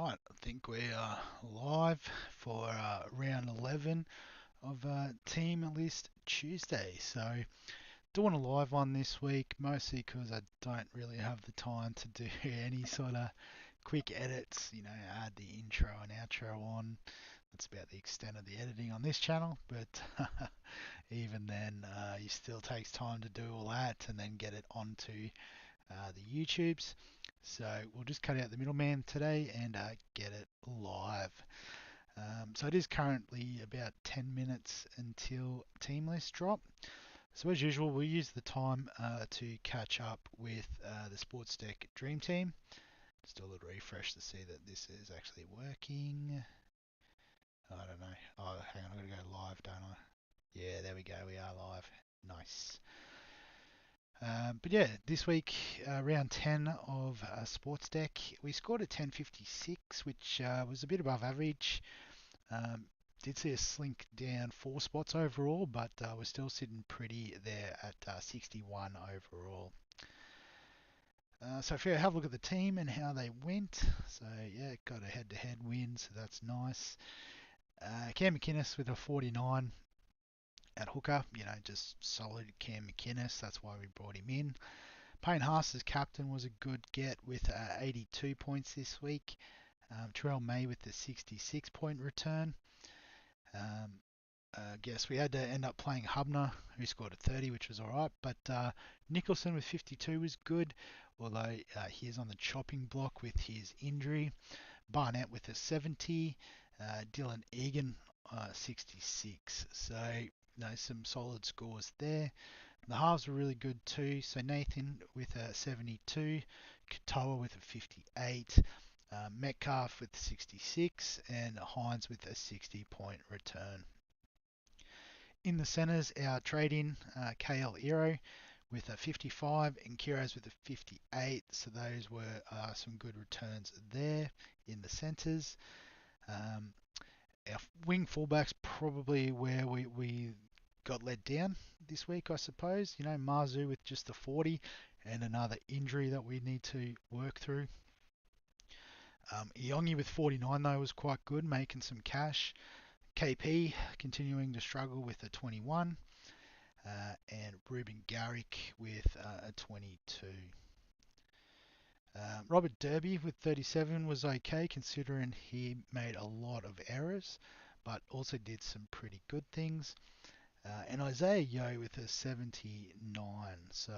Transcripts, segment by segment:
Right, I think we are live for round 11 of Team List Tuesday. So, doing a live one this week, mostly because I don't really have the time to do any sort of quick edits, add the intro and outro on. That's about the extent of the editing on this channel, but even then, it still takes time to do all that and then get it onto the YouTubes. So we'll just cut out the middleman today and get it live. So it is currently about 10 minutes until team list drop. So as usual, we'll use the time to catch up with the Sportsdeck Dream Team. Just do a little refresh to see that this is actually working. I don't know. Oh, hang on, I've got to go live, don't I? Yeah, there we go. We are live. Nice. But yeah, this week, round 10 of Sports Deck, we scored a 10.56, which was a bit above average. Um, did see us slink down 4 spots overall, but we're still sitting pretty there at 61 overall. So if you have a look at the team and how they went, so yeah, got a head-to-head win, so that's nice. Cam McInnes with a 49 at hooker, just solid Cam McInnes, that's why we brought him in. Payne Haas as captain was a good get with 82 points this week. Terrell May with the 66-point return. Guess we had to end up playing Hubner, who scored a 30, which was alright. But Nicholson with 52 was good, although he is on the chopping block with his injury. Barnett with a 70. Dylan Egan 66. So, some solid scores there. The halves were really good too. So Nathan with a 72, Katoa with a 58, Metcalf with 66, and Hines with a 60-point return. In the centres, our trade-in, KL Ero with a 55 and Kiros with a 58. So those were some good returns there in the centres. Our wing fullbacks probably where we got let down this week, I suppose. Marzu with just the 40 and another injury that we need to work through. Iongi with 49 though was quite good, making some cash. KP continuing to struggle with a 21. And Ruben Garrick with a 22. Robert Derby with 37 was okay considering he made a lot of errors, but also did some pretty good things. And Isaiah Yeo with a 79. So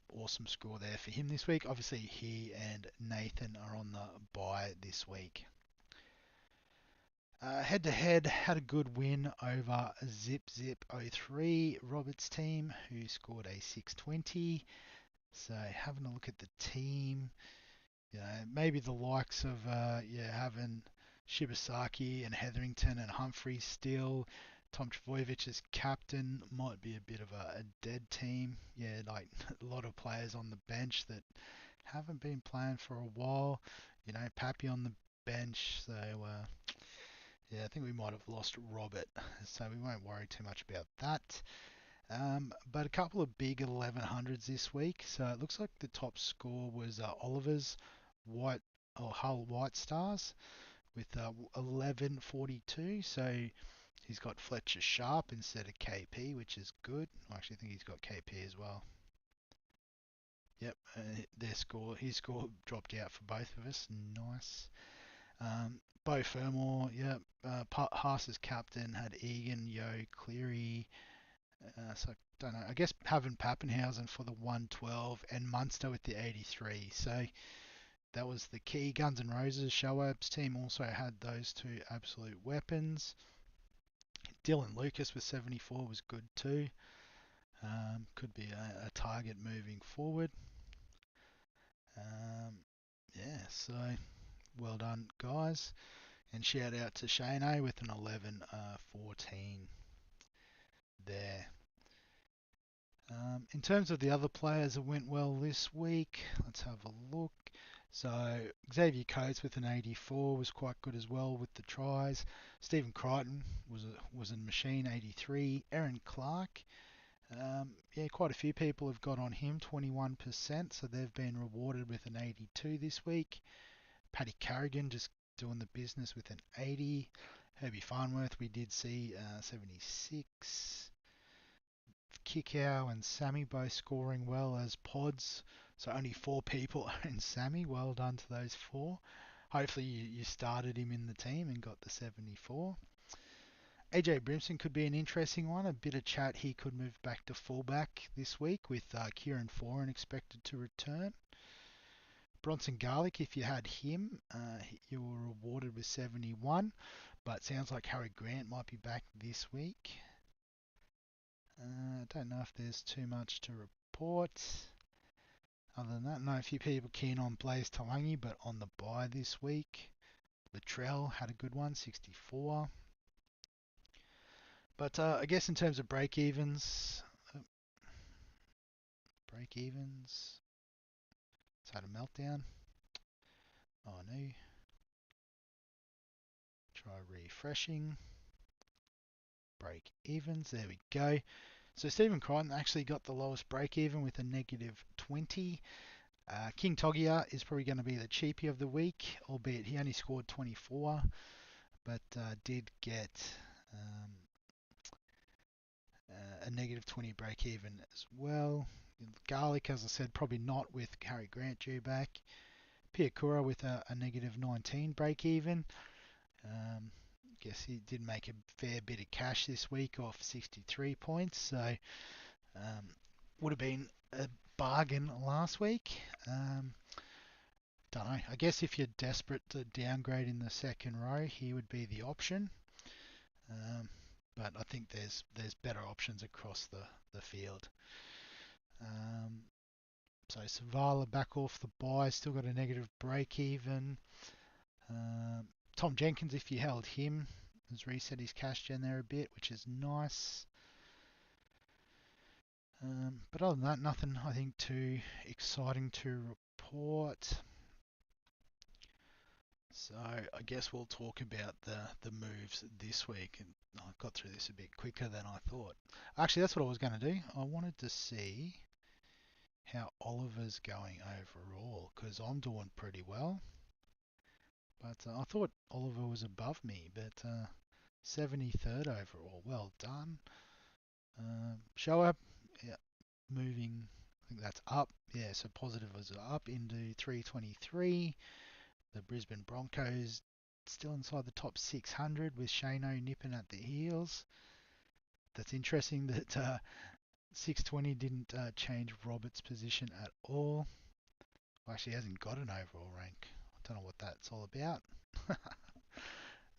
awesome score there for him this week. Obviously, he and Nathan are on the bye this week. Head to head, had a good win over Zip 03 Roberts team, who scored a 620. So having a look at the team, maybe the likes of having Shibasaki and Hetherington and Humphreys still. Tom Travojevic as captain might be a bit of a dead team. Yeah, like a lot of players on the bench that haven't been playing for a while. Pappy on the bench. So yeah, I think we might have lost Robert. So we won't worry too much about that. But a couple of big 1100s this week. So it looks like the top score was Oliver's Hull White Stars with 1142. So he's got Fletcher Sharp instead of KP, which is good. I actually think he's got KP as well. Yep, his score dropped out for both of us. Nice. Bo Fermor, yep. Haas's captain had Egan, Yo, Cleary. So I don't know. I guess having Pappenhausen for the 112 and Munster with the 83. So that was the key. Guns N' Roses, Shoab's team also had those two absolute weapons. Dylan Lucas with 74 was good too. Could be a target moving forward. Yeah, so well done, guys. And shout out to Shane with an 11-14 there. In terms of the other players that went well this week, let's have a look. So Xavier Coates with an 84 was quite good as well with the tries. Stephen Crichton was a machine, 83. Aaron Clark, quite a few people have got on him, 21%, so they've been rewarded with an 82 this week. Paddy Carrigan just doing the business with an 80. Herbie Farnworth we did see 76. Kickow and Sammy both scoring well as pods. So only 4 people are in Sammy. Well done to those 4. Hopefully you started him in the team and got the 74. AJ Brimson could be an interesting one. A bit of chat he could move back to fullback this week with Kieran Foran expected to return. Bronson Garlick, if you had him, you were rewarded with 71, but sounds like Harry Grant might be back this week. I don't know if there's too much to report. Other than that, no, a few people keen on Blaze Talangi, but on the bye this week. Latrell had a good one, 64. But I guess in terms of break-evens, it's had a meltdown. Oh no. Try refreshing. Break-evens, there we go. So Stephen Crichton actually got the lowest break-even with a negative 20. King Togia is probably going to be the cheapie of the week, albeit he only scored 24, but did get a negative 20 break even as well. Garlic, as I said, probably not with Harry Grant due back. Piakura with a negative 19 break even. Guess he did make a fair bit of cash this week off 63 points, so would have been a bargain last week. Don't know. I guess if you're desperate to downgrade in the second row, he would be the option. But I think there's better options across the field. So Savala back off the bye, still got a negative break even. Tom Jenkins, if you held him, has reset his cash gen there a bit, which is nice. But other than that, nothing I think too exciting to report. So I guess we'll talk about the moves this week. And I got through this a bit quicker than I thought. Actually, that's what I was going to do. I wanted to see how Oliver's going overall because I'm doing pretty well. But I thought Oliver was above me, but 73rd overall. Well done. Show up, yeah, moving. I think that's up. Yeah, so positive was up into 323. The Brisbane Broncos still inside the top 600 with Shano nipping at the heels. That's interesting that 620 didn't change Robert's position at all. Well, actually, he hasn't got an overall rank. I don't know what that's all about.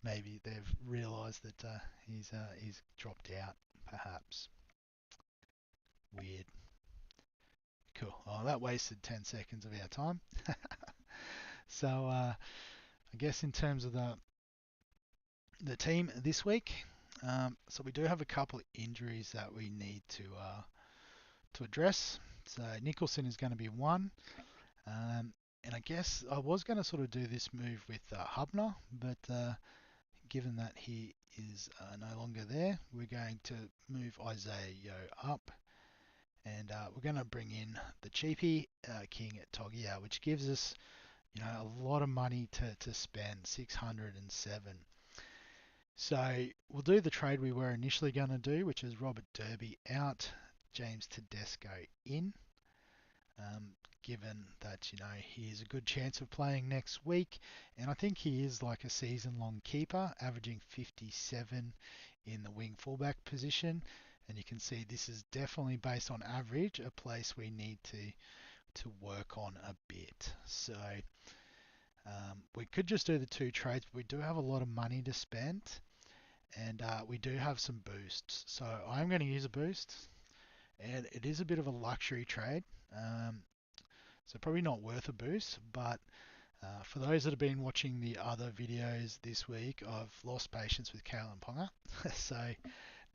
Maybe they've realised that he's dropped out, perhaps. Weird. Cool. Oh, that wasted 10 seconds of our time. So I guess in terms of the team this week, so we do have a couple of injuries that we need to address. So Nicholson is going to be one. And I guess I was going to sort of do this move with Hubner, but given that he is no longer there, we're going to move Isaiah Yo up. And we're going to bring in the cheapie King at Togia, which gives us a lot of money to spend, 607. So we'll do the trade we were initially going to do, which is Robert Derby out, James Tedesco in. Given that he is a good chance of playing next week, and I think he is like a season-long keeper, averaging 57 in the wing fullback position, and you can see this is definitely based on average, a place we need to work on a bit. So we could just do the 2 trades, but we do have a lot of money to spend, and we do have some boosts. So I'm going to use a boost, and it is a bit of a luxury trade. So probably not worth a boost, but for those that have been watching the other videos this week, I've lost patience with Kalen Ponga. So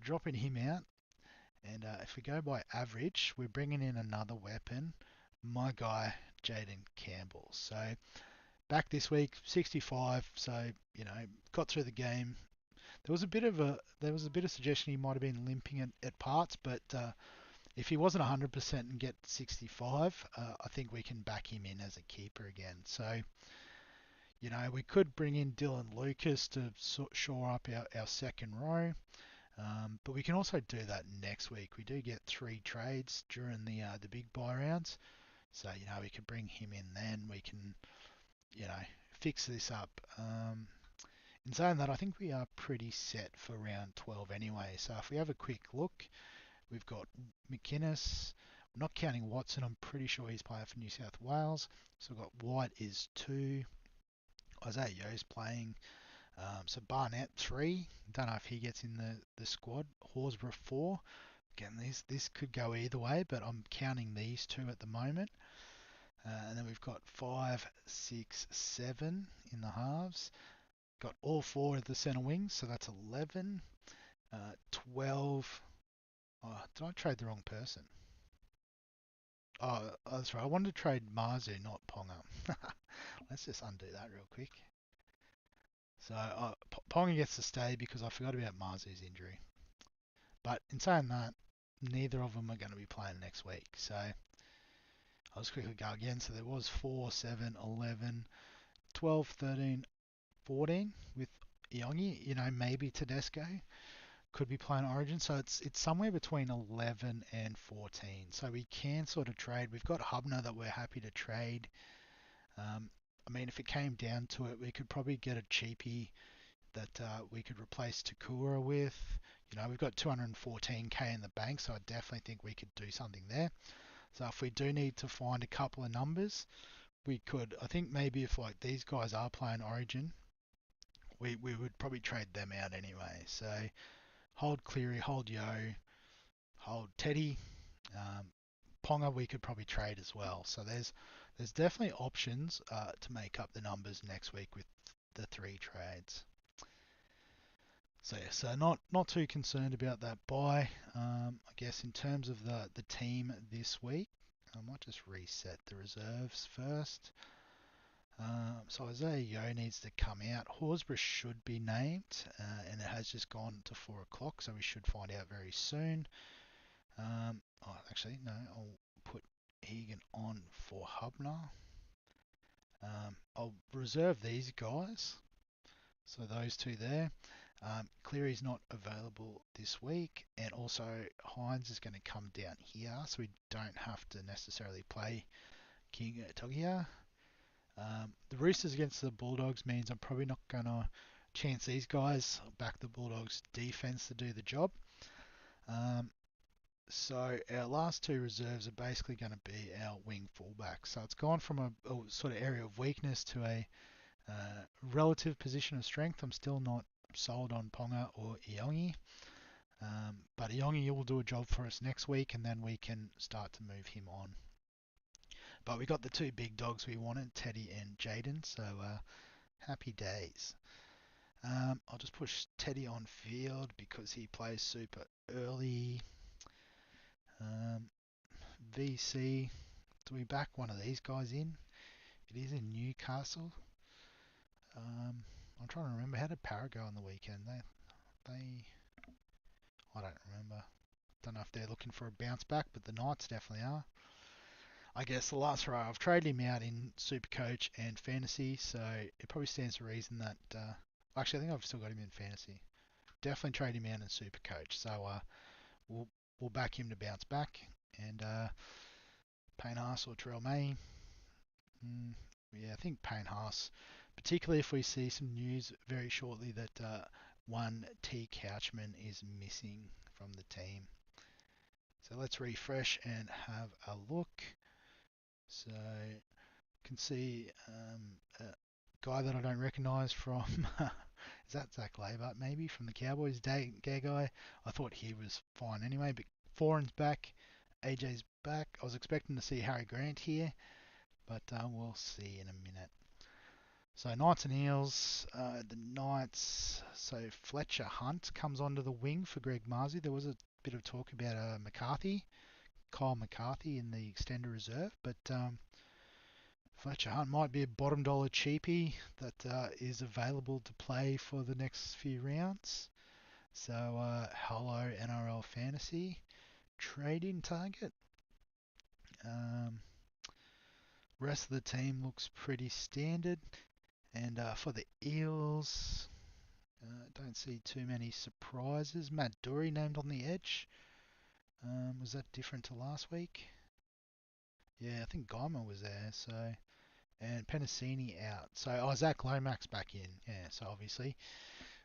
dropping him out, and if we go by average, we're bringing in another weapon, my guy Jaden Campbell. So back this week, 65. So got through the game. There was a bit of suggestion he might have been limping at parts, but if he wasn't 100% and get 65, I think we can back him in as a keeper again. So, We could bring in Dylan Lucas to shore up our second row, but we can also do that next week. We do get 3 trades during the big buy rounds, so we could bring him in then. We can you know fix this up. In saying that, I think we are pretty set for round 12 anyway. So if we have a quick look, we've got McInnes. Not counting Watson, I'm pretty sure he's playing for New South Wales. So we've got White is 2. Isaiah Yo's playing. So Barnett 3. Don't know if he gets in the squad. Horsburgh 4. Again, this could go either way, but I'm counting these 2 at the moment. And then we've got 5, 6, 7 in the halves. Got all 4 of the centre wings, so that's 11. 12. Oh, did I trade the wrong person? Oh, that's right. I wanted to trade Marzu, not Ponga. Let's just undo that real quick. So Ponga gets to stay because I forgot about Marzu's injury. But in saying that, neither of them are going to be playing next week. So I'll just quickly go again. So there was 4, 7, 11, 12, 13, 14 with Iongi. Maybe Tedesco could be playing Origin. So it's somewhere between 11 and 14. So we can sort of trade. We've got Hubner that we're happy to trade. I mean, if it came down to it, we could probably get a cheapie that we could replace Takura with. We've got 214k in the bank, so I definitely think we could do something there. So if we do need to find a couple of numbers, we could. I think maybe if like these guys are playing Origin, we would probably trade them out anyway. So hold Cleary, hold Yo, hold Teddy. Ponga we could probably trade as well. So there's definitely options to make up the numbers next week with the 3 trades. So yeah, so not too concerned about that buy. I guess in terms of the team this week, I might just reset the reserves first. So Isaiah Yo needs to come out. Horsburgh should be named, and it has just gone to 4 o'clock, so we should find out very soon. Actually, no, I'll put Egan on for Hubner. I'll reserve these guys, so those 2 there. Cleary's not available this week, and also Hines is going to come down here, so we don't have to necessarily play King Togia. The Roosters against the Bulldogs means I'm probably not going to chance these guys. I'll back the Bulldogs defense to do the job. So our last 2 reserves are basically going to be our wing fullbacks. So it's gone from a sort of area of weakness to a relative position of strength. I'm still not sold on Ponga or Iongi. But Iongi will do a job for us next week, and then we can start to move him on. But we got the 2 big dogs we wanted, Teddy and Jaden, so happy days. I'll just push Teddy on field because he plays super early. VC, do we back one of these guys in? It is in Newcastle. I'm trying to remember, how did Para go on the weekend? I don't remember. Don't know if they're looking for a bounce back, but the Knights definitely are. I guess the last row, I've traded him out in Supercoach and Fantasy, so it probably stands to reason that. Actually, I think I've still got him in Fantasy. Definitely trade him out in Supercoach, so we'll back him to bounce back. And Payne Haas or Terrell May. Yeah, I think Payne Haas, particularly if we see some news very shortly that one T Couchman is missing from the team. So let's refresh and have a look. So you can see a guy that I don't recognise from, is that Zach Labour maybe from the Cowboys, gay guy. I thought he was fine anyway, but Foran's back, AJ's back. I was expecting to see Harry Grant here, but we'll see in a minute. So Knights and Eels, the Knights, so Fletcher Hunt comes onto the wing for Greg Marzee. There was a bit of talk about Kyle McCarthy in the extender reserve, but Fletcher Hunt might be a bottom dollar cheapie that is available to play for the next few rounds. So hello NRL Fantasy, trade-in target. Rest of the team looks pretty standard. And for the Eels, don't see too many surprises. Matt Dury named on the edge. Was that different to last week? Yeah, I think Guyman was there. So and Penasini out. So Zach Lomax back in. Yeah, so obviously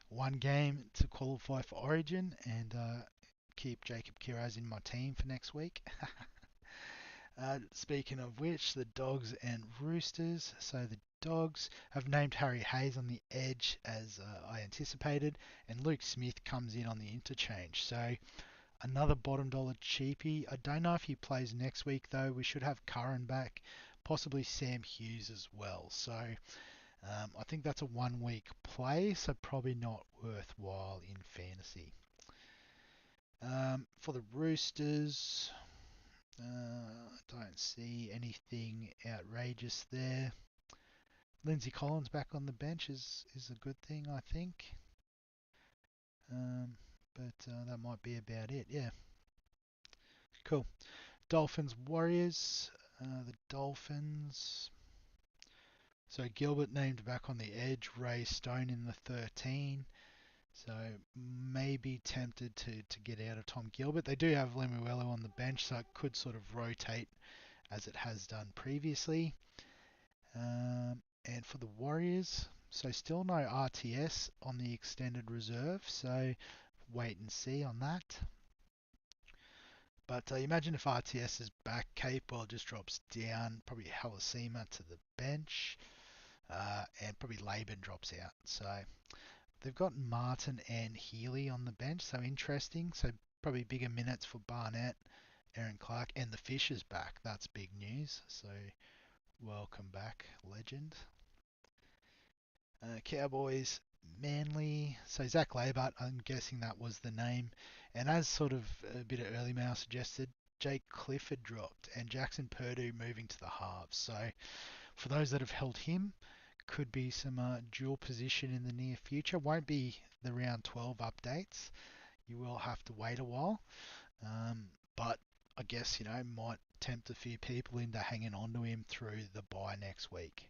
one game to qualify for Origin and keep Jacob Kiraz in my team for next week. Speaking of which, the Dogs and Roosters. So the Dogs have named Harry Hayes on the edge as I anticipated, and Luke Smith comes in on the interchange. So another bottom dollar cheapie. I don't know if he plays next week though. We should have Curran back, possibly Sam Hughes as well. So I think that's a 1 week play, so probably not worthwhile in fantasy. For the Roosters, I don't see anything outrageous there. Lindsay Collins back on the bench is a good thing, I think. Um, but that might be about it. Yeah, cool. Dolphins Warriors. The Dolphins. So Gilbert named back on the edge. Ray Stone in the 13. So maybe tempted to get out of Tom Gilbert. They do have Lemuelu on the bench, so it could sort of rotate as it has done previously. And for the Warriors, so still no RTS on the extended reserve, so wait and see on that. But imagine if RTS is back, Capewell just drops down, probably Halasima to the bench, and probably Laban drops out. So they've got Martin and Healy on the bench, so interesting. So probably bigger minutes for Barnett, Aaron Clark, and the Fish is back. That's big news. So welcome back, legend. Cowboys, Manly. So Zach Labart, I'm guessing that was the name. And as sort of a bit of early mail suggested, Jake Clifford dropped and Jackson Purdue moving to the halves. So for those that have held him, could be some dual position in the near future. Won't be the round 12 updates. You will have to wait a while. But I guess, might tempt a few people into hanging on to him through the bye next week.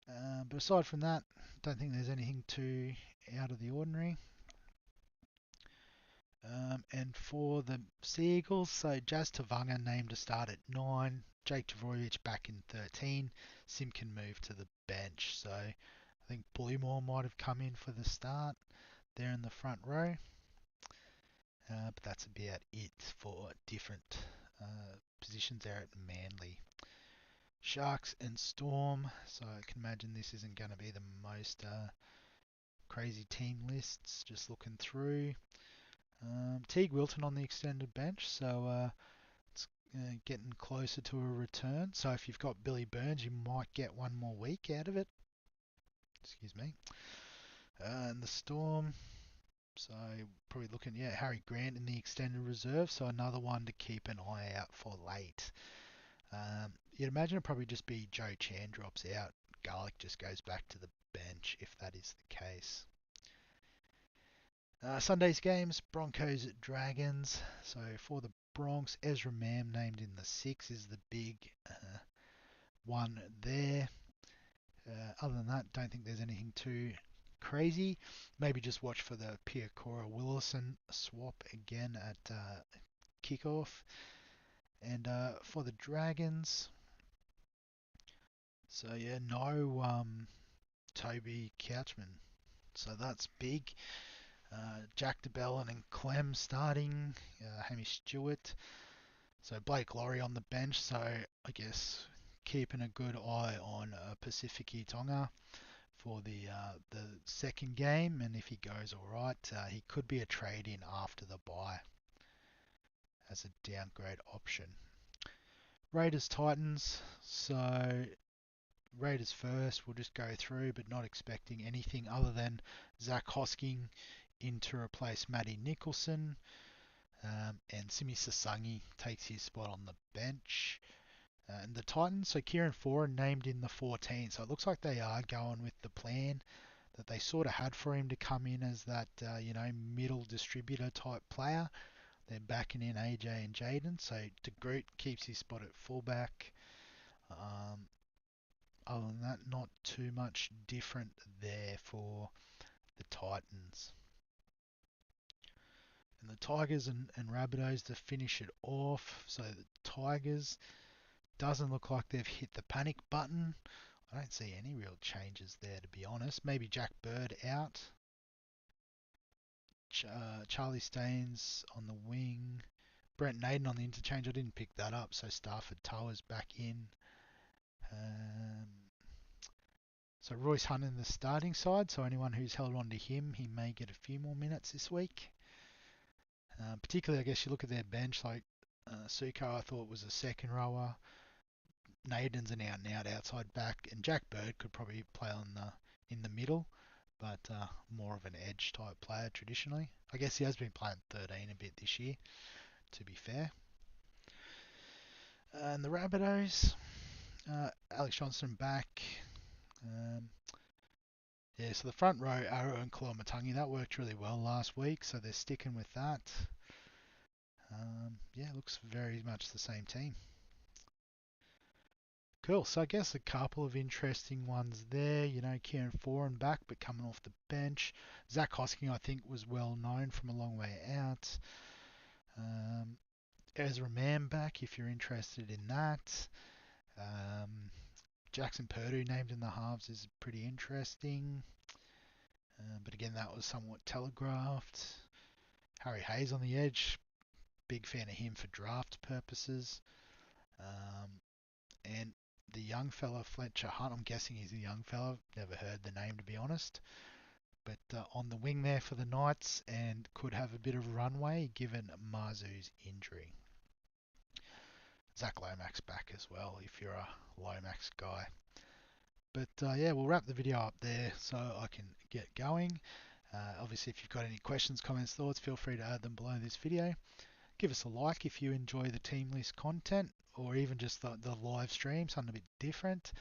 But aside from that, don't think there's anything too out of the ordinary. And for the Sea Eagles, so Jazz Tavanga named to start at 9, Jake Dvorovich back in 13, Simkin moved to the bench. So I think Bullymore might have come in for the start there in the front row. But that's about it for different positions there at Manly. Sharks and Storm, so I can imagine this isn't going to be the most crazy team lists, just looking through. Teague Wilton on the extended bench, so it's getting closer to a return. So if you've got Billy Burns, you might get one more week out of it. Excuse me. And the Storm, so probably looking, Harry Grant in the extended reserve, so another one to keep an eye out for late. You'd imagine it'd probably just be Joe Chan drops out, Garlic just goes back to the bench if that is the case. Sunday's games, Broncos at Dragons. So for the Bronx, Ezra Mam named in the 6 is the big one there. Other than that, don't think there's anything too crazy. Maybe just watch for the Piacora Willison swap again at kickoff. And for the Dragons, so no Toby Couchman. So that's big. Jack DeBellin and Clem starting. Hamish Stewart. So Blake Laurie on the bench. So I guess keeping a good eye on Pacifici Tonga for the second game. And if he goes all right, he could be a trade in after the bye as a downgrade option. Raiders Titans. So Raiders first. We'll just go through, but not expecting anything other than Zach Hosking in to replace Matty Nicholson. And Simi Sasangi takes his spot on the bench. And the Titans, so Kieran Foran named in the 14. So it looks like they are going with the plan that they sort of had for him to come in as that, middle distributor type player. They're backing in AJ and Jaden. So De Groot keeps his spot at fullback. Other other than that, not too much different there for the Titans. And the Tigers and Rabbitohs to finish it off. So the Tigers, doesn't look like they've hit the panic button. I don't see any real changes there, to be honest. Maybe Jack Bird out. Charlie Staines on the wing. Brent Naden on the interchange. I didn't pick that up, so Stafford Towers back in. Um, so Royce Hunt in the starting side. So anyone who's held on to him, he may get a few more minutes this week. Particularly, I guess you look at their bench, like Suko, I thought was a second rower. Naden's an out and out outside back, and Jack Bird could probably play in the middle, but more of an edge type player traditionally. I guess he has been playing 13 a bit this year, to be fair. And the Rabbitohs, Alex Johnston back. Um, yeah, so the front row, Arrow and Matangi, that worked really well last week, so they're sticking with that. Yeah, looks very much the same team. Cool. So I guess a couple of interesting ones there. You know, Kieran Foran back, but coming off the bench. Zach Hosking, I think, was well known from a long way out. Ezra Mann back, if you're interested in that. Jackson Purdue named in the halves is pretty interesting. But again, that was somewhat telegraphed. Harry Hayes on the edge. Big fan of him for draft purposes. And the young fella Fletcher Hunt, I'm guessing he's a young fella, never heard the name to be honest, but on the wing there for the Knights and could have a bit of runway given Marzu's injury. Zach Lomax back as well if you're a Lomax guy. But yeah, we'll wrap the video up there so I can get going. Obviously, if you've got any questions, comments, thoughts, feel free to add them below this video. Give us a like if you enjoy the team list content or even just the live stream, something a bit different.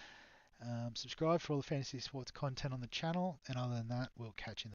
Subscribe for all the fantasy sports content on the channel, and other than that, we'll catch you in the